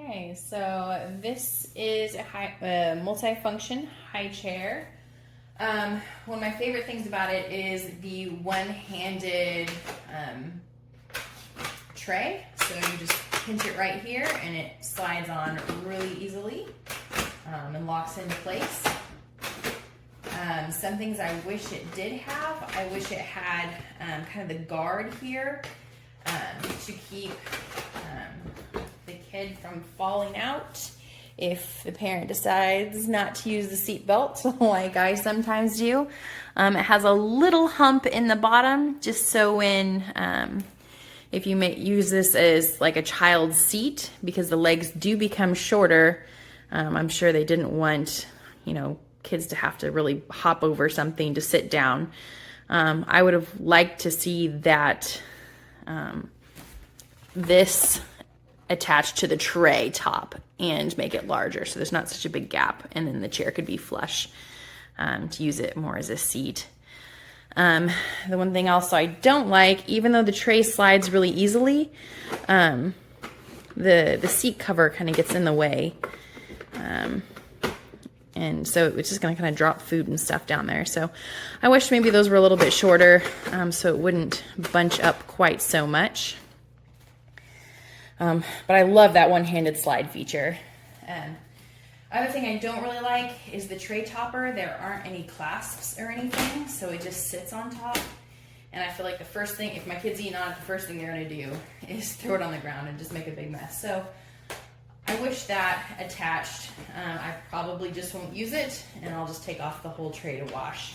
Okay, so this is a multi-function high chair. One of my favorite things about it is the one-handed tray. So you just pinch it right here and it slides on really easily and locks into place. Some things I wish it did have. I wish it had kind of the guard here to keep the kid from falling out if the parent decides not to use the seat belt like I sometimes do. It has a little hump in the bottom just so when if you may use this as like a child's seat, because the legs do become shorter. I'm sure they didn't want, kids to have to really hop over something to sit down. I would have liked to see that this attached to the tray top and make it larger so there's not such a big gap, and then the chair could be flush to use it more as a seat. The one thing also I don't like, even though the tray slides really easily, the seat cover kind of gets in the way. And so it's just going to kind of drop food and stuff down there. So I wish maybe those were a little bit shorter so it wouldn't bunch up quite so much. But I love that one-handed slide feature. Other thing I don't really like is the tray topper. There aren't any clasps or anything, so it just sits on top. And I feel like the first thing, if my kid's eating on it, the first thing they're going to do is throw it on the ground and just make a big mess. So I wish that attached. I probably just won't use it, and I'll just take off the whole tray to wash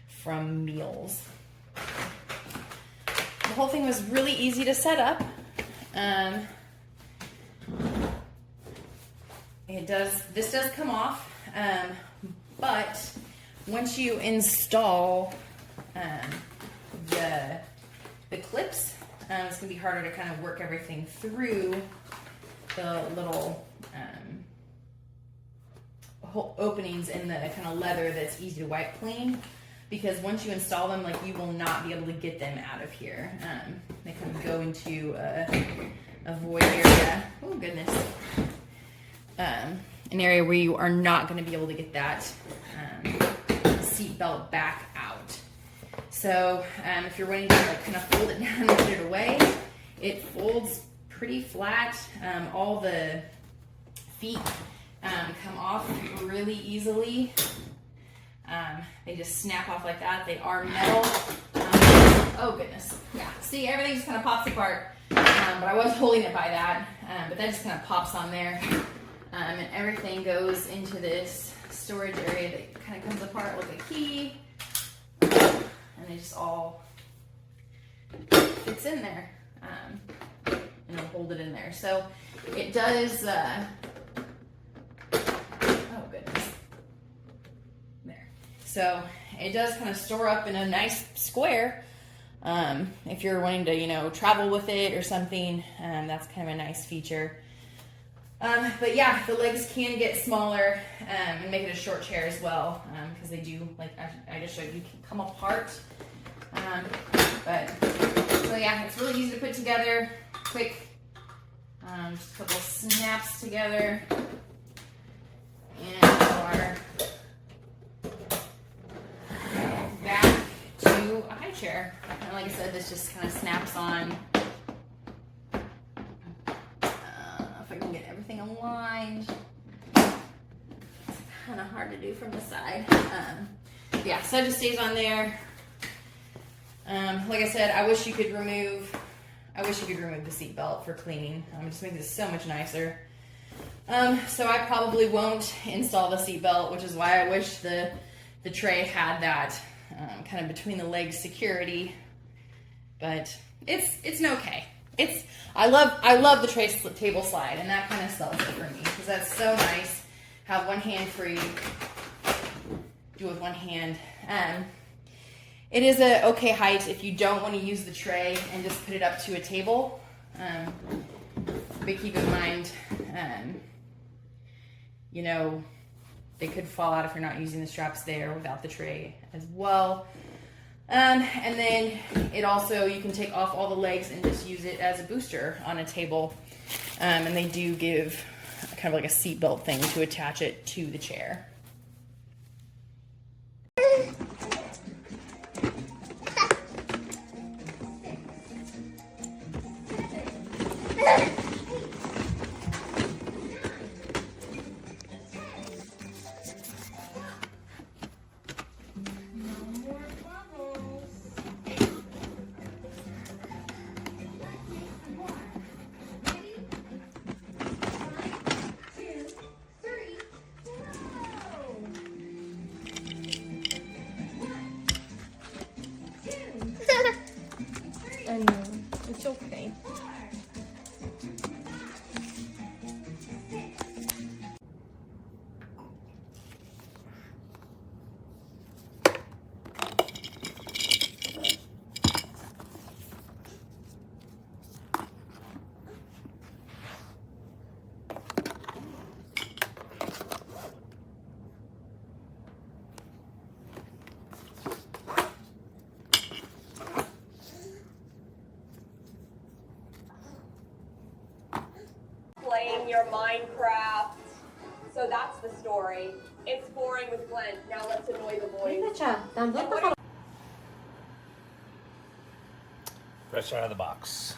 from meals. The whole thing was really easy to set up. This does come off, but once you install the clips, it's gonna be harder to kind of work everything through the little openings in the kind of leather that's easy to wipe clean, because once you install them, like, you will not be able to get them out of here. They kind of go into a void area. Oh goodness. An area where you are not going to be able to get that seat belt back out. So if you're wanting to kind of fold it down and put it away, it folds pretty flat. All the feet come off really easily. They just snap off like that. They are metal. Oh goodness. Yeah. See, everything just kind of pops apart. But I was holding it by that. But that just kind of pops on there. And everything goes into this storage area that kind of comes apart like a key. And it just all fits in there. And it'll hold it in there. So it does, oh goodness. There. So it does kind of store up in a nice square. If you're wanting to, travel with it or something, that's kind of a nice feature. But yeah, the legs can get smaller and make it a short chair as well, because they do, like I just showed you, can come apart. So yeah, it's really easy to put together, quick, just a couple snaps together, and our back to a high chair. And like I said, this just kind of snaps on. If I can get everything aligned. It's kind of hard to do from the side. Yeah, so it just stays on there. Like I said, I wish you could remove the seat belt for cleaning. It just makes it so much nicer. So I probably won't install the seat belt, which is why I wish the tray had that kind of between the legs security. But it's okay. I love the tray table slide, and that kind of sells it for me, because that's so nice. Have one hand free, do it with one hand. It is a okay height if you don't want to use the tray and just put it up to a table. But keep in mind, they could fall out if you're not using the straps there without the tray as well. And then it also, you can take off all the legs and just use it as a booster on a table. And they do give kind of like a seat belt thing to attach it to the chair. I know, it's okay. Playing your Minecraft. So that's the story. It's boring with Glenn. Now let's annoy the boys. Fresh out of the box.